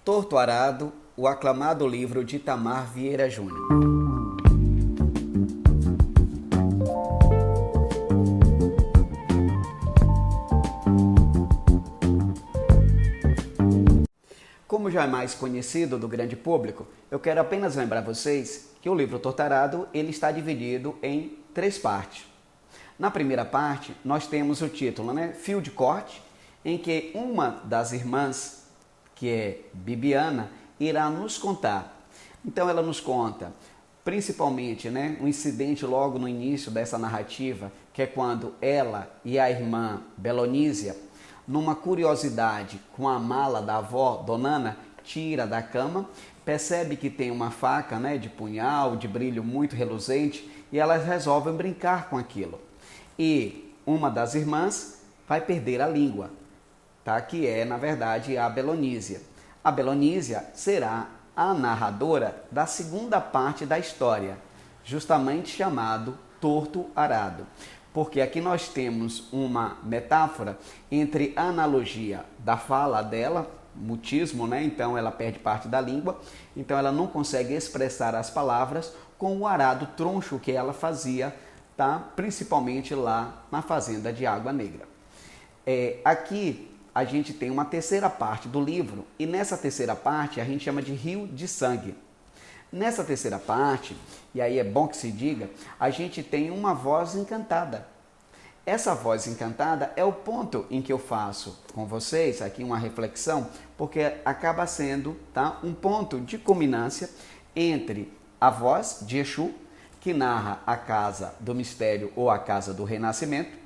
Torto Arado, o aclamado livro de Itamar Vieira Júnior. Como já é mais conhecido do grande público, eu quero apenas lembrar vocês que o livro Torto Arado ele está dividido em 3 partes. Na primeira parte, nós temos o título, Fio de Corte, em que uma das irmãs, que é Bibiana, irá nos contar. Então ela nos conta, principalmente, um incidente logo no início dessa narrativa, que é quando ela e a irmã Belonísia, numa curiosidade com a mala da avó, Dona Ana, tira da cama, percebe que tem uma faca de punhal, de brilho muito reluzente, e elas resolvem brincar com aquilo. E uma das irmãs vai perder a língua, que é, na verdade, a Belonísia. A Belonísia será a narradora da segunda parte da história, justamente chamado Torto Arado. Porque aqui nós temos uma metáfora entre a analogia da fala dela, mutismo, então ela perde parte da língua, então ela não consegue expressar as palavras com o arado troncho que ela fazia, principalmente lá na fazenda de Água Negra. Aqui a gente tem uma terceira parte do livro, e nessa terceira parte a gente chama de Rio de Sangue. Nessa terceira parte, e aí é bom que se diga, a gente tem uma voz encantada. Essa voz encantada é o ponto em que eu faço com vocês aqui uma reflexão, porque acaba sendo um ponto de culminância entre a voz de Exu, que narra a casa do mistério ou a casa do renascimento,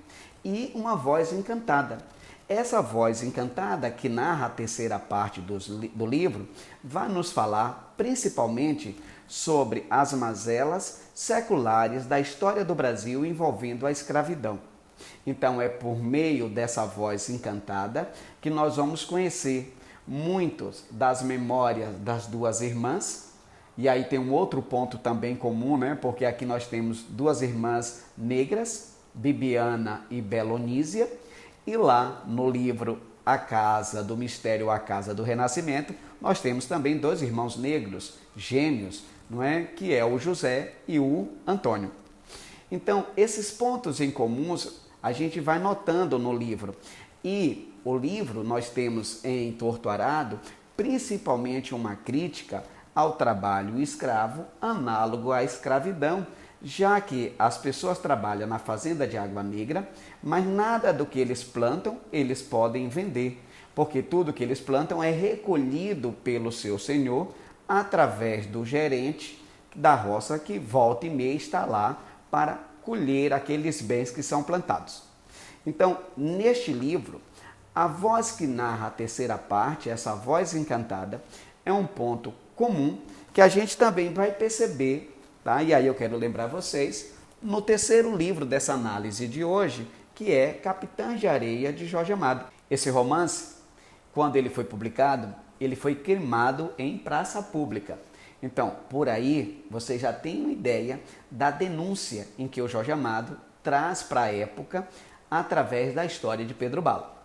e uma voz encantada. Essa voz encantada, que narra a terceira parte do livro, vai nos falar principalmente sobre as mazelas seculares da história do Brasil envolvendo a escravidão. Então é por meio dessa voz encantada que nós vamos conhecer muitas das memórias das duas irmãs. E aí tem um outro ponto também comum, porque aqui nós temos duas irmãs negras, Bibiana e Belonísia. E lá no livro A Casa do Mistério, A Casa do Renascimento, nós temos também 2 irmãos negros, gêmeos, que é o José e o Antônio. Então, esses pontos em comuns a gente vai notando no livro. E o livro nós temos em Torto Arado, principalmente uma crítica ao trabalho escravo, análogo à escravidão, já que as pessoas trabalham na fazenda de Água Negra, mas nada do que eles plantam eles podem vender, porque tudo que eles plantam é recolhido pelo seu senhor através do gerente da roça que volta e meia está lá para colher aqueles bens que são plantados. Então, neste livro, a voz que narra a terceira parte, essa voz encantada, é um ponto comum que a gente também vai perceber. E aí eu quero lembrar vocês, no terceiro livro dessa análise de hoje, que é Capitães de Areia, de Jorge Amado. Esse romance, quando ele foi publicado, ele foi queimado em praça pública. Então, por aí, você já tem uma ideia da denúncia em que o Jorge Amado traz para a época através da história de Pedro Bala.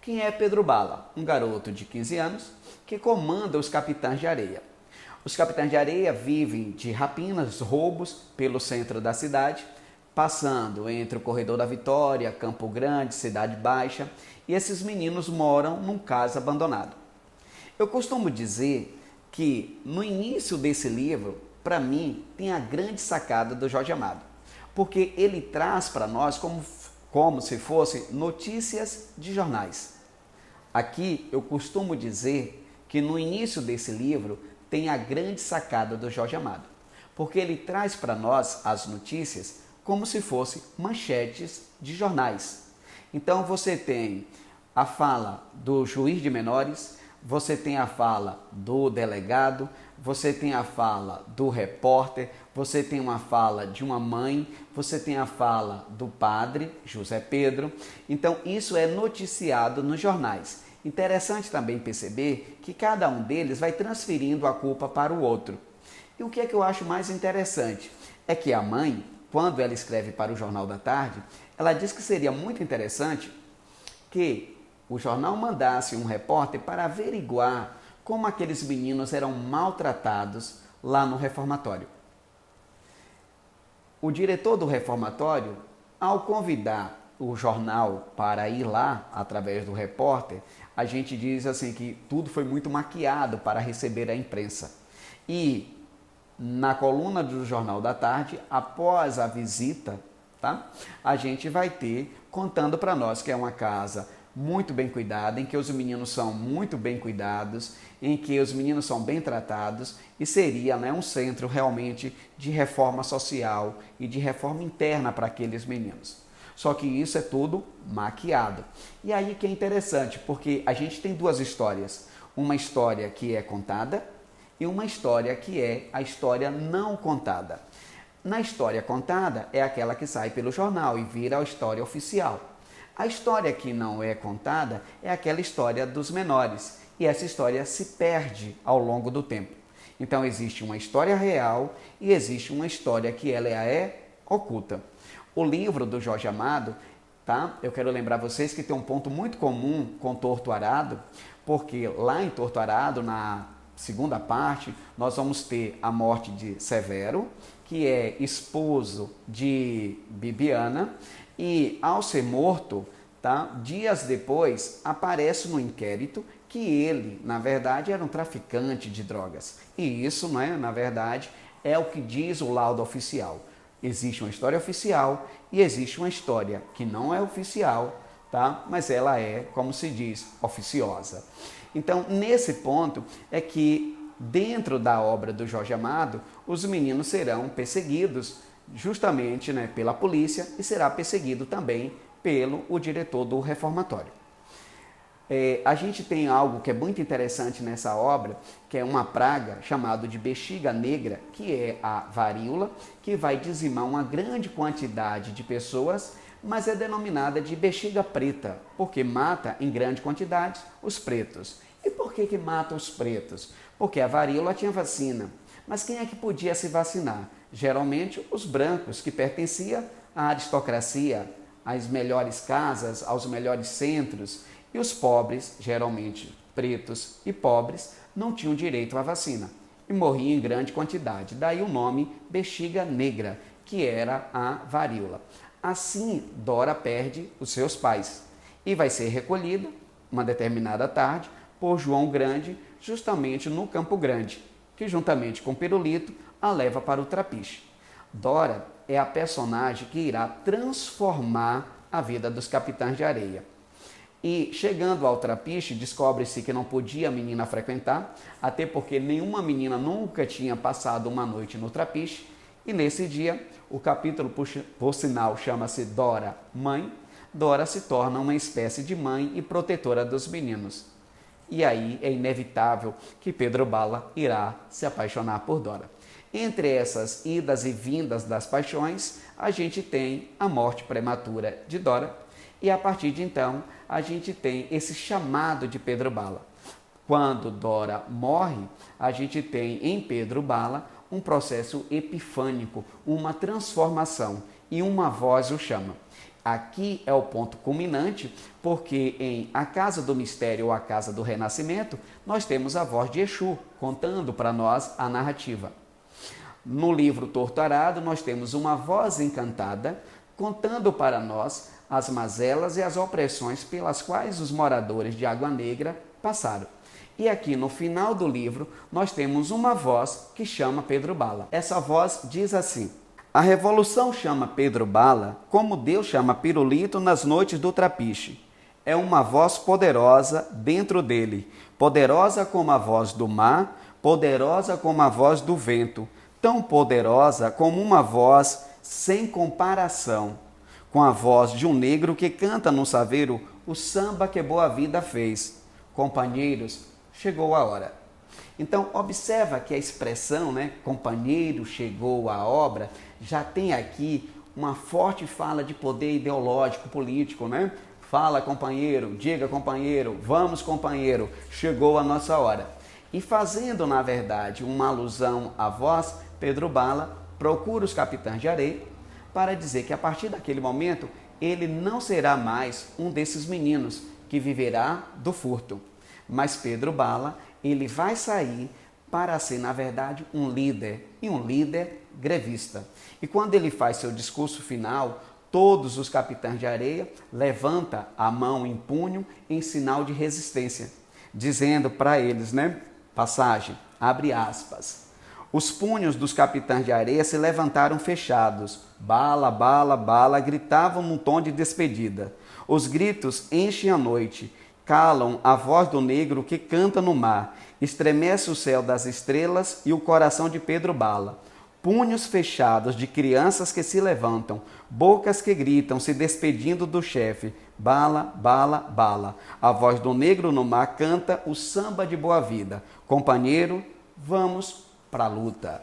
Quem é Pedro Bala? Um garoto de 15 anos que comanda os Capitães de Areia. Os Capitães de Areia vivem de rapinas, roubos pelo centro da cidade, passando entre o Corredor da Vitória, Campo Grande, Cidade Baixa, e esses meninos moram num cais abandonado. Eu costumo dizer que no início desse livro, para mim, tem a grande sacada do Jorge Amado, porque ele traz para nós como se fossem notícias de jornais. Aqui eu costumo dizer que no início desse livro tem a grande sacada do Jorge Amado, porque ele traz para nós as notícias como se fossem manchetes de jornais. Então você tem a fala do juiz de menores, você tem a fala do delegado, você tem a fala do repórter, você tem uma fala de uma mãe, você tem a fala do padre, José Pedro. Então isso é noticiado nos jornais. Interessante também perceber que cada um deles vai transferindo a culpa para o outro. E o que é que eu acho mais interessante? É que a mãe, quando ela escreve para o Jornal da Tarde, ela diz que seria muito interessante que o jornal mandasse um repórter para averiguar como aqueles meninos eram maltratados lá no reformatório. O diretor do reformatório, ao convidar o jornal para ir lá, através do repórter, a gente diz assim que tudo foi muito maquiado para receber a imprensa. E na coluna do Jornal da Tarde, após a visita, tá? A gente vai ter contando para nós que é uma casa muito bem cuidada, em que os meninos são muito bem cuidados, em que os meninos são bem tratados e seria, né, um centro realmente de reforma social e de reforma interna para aqueles meninos. Só que isso é tudo maquiado. E aí que é interessante, porque a gente tem duas histórias. Uma história que é contada e uma história que é a história não contada. Na história contada é aquela que sai pelo jornal e vira a história oficial. A história que não é contada é aquela história dos menores, e essa história se perde ao longo do tempo. Então existe uma história real e existe uma história que ela é oculta. O livro do Jorge Amado, tá? Eu quero lembrar vocês que tem um ponto muito comum com Torto Arado, porque lá em Torto Arado, na segunda parte, nós vamos ter a morte de Severo, que é esposo de Bibiana, e ao ser morto, tá, dias depois, aparece no inquérito que ele, na verdade, era um traficante de drogas. E isso, né, na verdade, é o que diz o laudo oficial. Existe uma história oficial e existe uma história que não é oficial, tá? Mas ela é, como se diz, oficiosa. Então, nesse ponto é que, dentro da obra do Jorge Amado, os meninos serão perseguidos justamente, né, pela polícia e será perseguido também pelo o diretor do reformatório. A gente tem algo que é muito interessante nessa obra, que é uma praga chamada de bexiga negra, que é a varíola, que vai dizimar uma grande quantidade de pessoas, mas é denominada de bexiga preta, porque mata em grande quantidade os pretos. E por que mata os pretos? Porque a varíola tinha vacina. Mas quem é que podia se vacinar? Geralmente os brancos, que pertenciam à aristocracia, às melhores casas, aos melhores centros, e os pobres, geralmente pretos e pobres, não tinham direito à vacina e morriam em grande quantidade. Daí o nome bexiga negra, que era a varíola. Assim, Dora perde os seus pais e vai ser recolhida, uma determinada tarde, por João Grande, justamente no Campo Grande, que juntamente com Pirulito a leva para o Trapiche. Dora é a personagem que irá transformar a vida dos Capitães de Areia. E chegando ao Trapiche, descobre-se que não podia a menina frequentar, até porque nenhuma menina nunca tinha passado uma noite no Trapiche. E nesse dia, o capítulo, por sinal, chama-se Dora Mãe. Dora se torna uma espécie de mãe e protetora dos meninos. E aí é inevitável que Pedro Bala irá se apaixonar por Dora. Entre essas idas e vindas das paixões, a gente tem a morte prematura de Dora, e a partir de então, a gente tem esse chamado de Pedro Bala. Quando Dora morre, a gente tem em Pedro Bala um processo epifânico, uma transformação, e uma voz o chama. Aqui é o ponto culminante, porque em A Casa do Mistério ou A Casa do Renascimento, nós temos a voz de Exu, contando para nós a narrativa. No livro Torto Arado, nós temos uma voz encantada, contando para nós as mazelas e as opressões pelas quais os moradores de Água Negra passaram. E aqui no final do livro, nós temos uma voz que chama Pedro Bala. Essa voz diz assim: a revolução chama Pedro Bala como Deus chama Pirulito nas noites do Trapiche. É uma voz poderosa dentro dele, poderosa como a voz do mar, poderosa como a voz do vento, tão poderosa como uma voz sem comparação, com a voz de um negro que canta no saveiro o samba que Boa Vida fez. Companheiros, chegou a hora. Então, observa que a expressão, né, companheiro, chegou a obra, já tem aqui uma forte fala de poder ideológico, político, né? Fala, companheiro, diga, companheiro, vamos, companheiro, chegou a nossa hora. E fazendo, na verdade, uma alusão à voz, Pedro Bala procura os Capitães de Areia para dizer que a partir daquele momento ele não será mais um desses meninos que viverá do furto. Mas Pedro Bala ele vai sair para ser, na verdade, um líder, e um líder grevista. E quando ele faz seu discurso final, todos os capitães de areia levantam a mão em punho em sinal de resistência, dizendo para eles, passagem, abre aspas, os punhos dos capitães de areia se levantaram fechados, bala, bala, bala, gritavam num tom de despedida. Os gritos enchem a noite, calam a voz do negro que canta no mar, estremece o céu das estrelas e o coração de Pedro Bala. Punhos fechados de crianças que se levantam, bocas que gritam, se despedindo do chefe. Bala, bala, bala. A voz do negro no mar canta o samba de boa vida. Companheiro, vamos para a luta.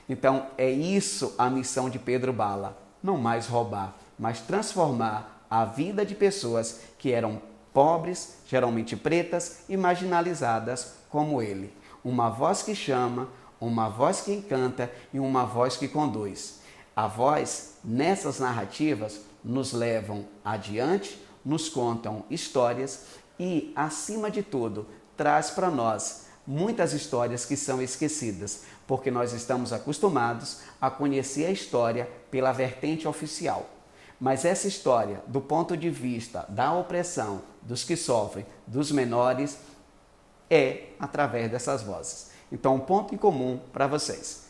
Então, é isso a missão de Pedro Bala. Não mais roubar, mas transformar a vida de pessoas que eram pobres, geralmente pretas e marginalizadas como ele. Uma voz que chama, uma voz que encanta e uma voz que conduz. A voz, nessas narrativas, nos levam adiante, nos contam histórias e, acima de tudo, traz para nós muitas histórias que são esquecidas, porque nós estamos acostumados a conhecer a história pela vertente oficial. Mas essa história, do ponto de vista da opressão, dos que sofrem, dos menores, é através dessas vozes. Então, um ponto em comum para vocês.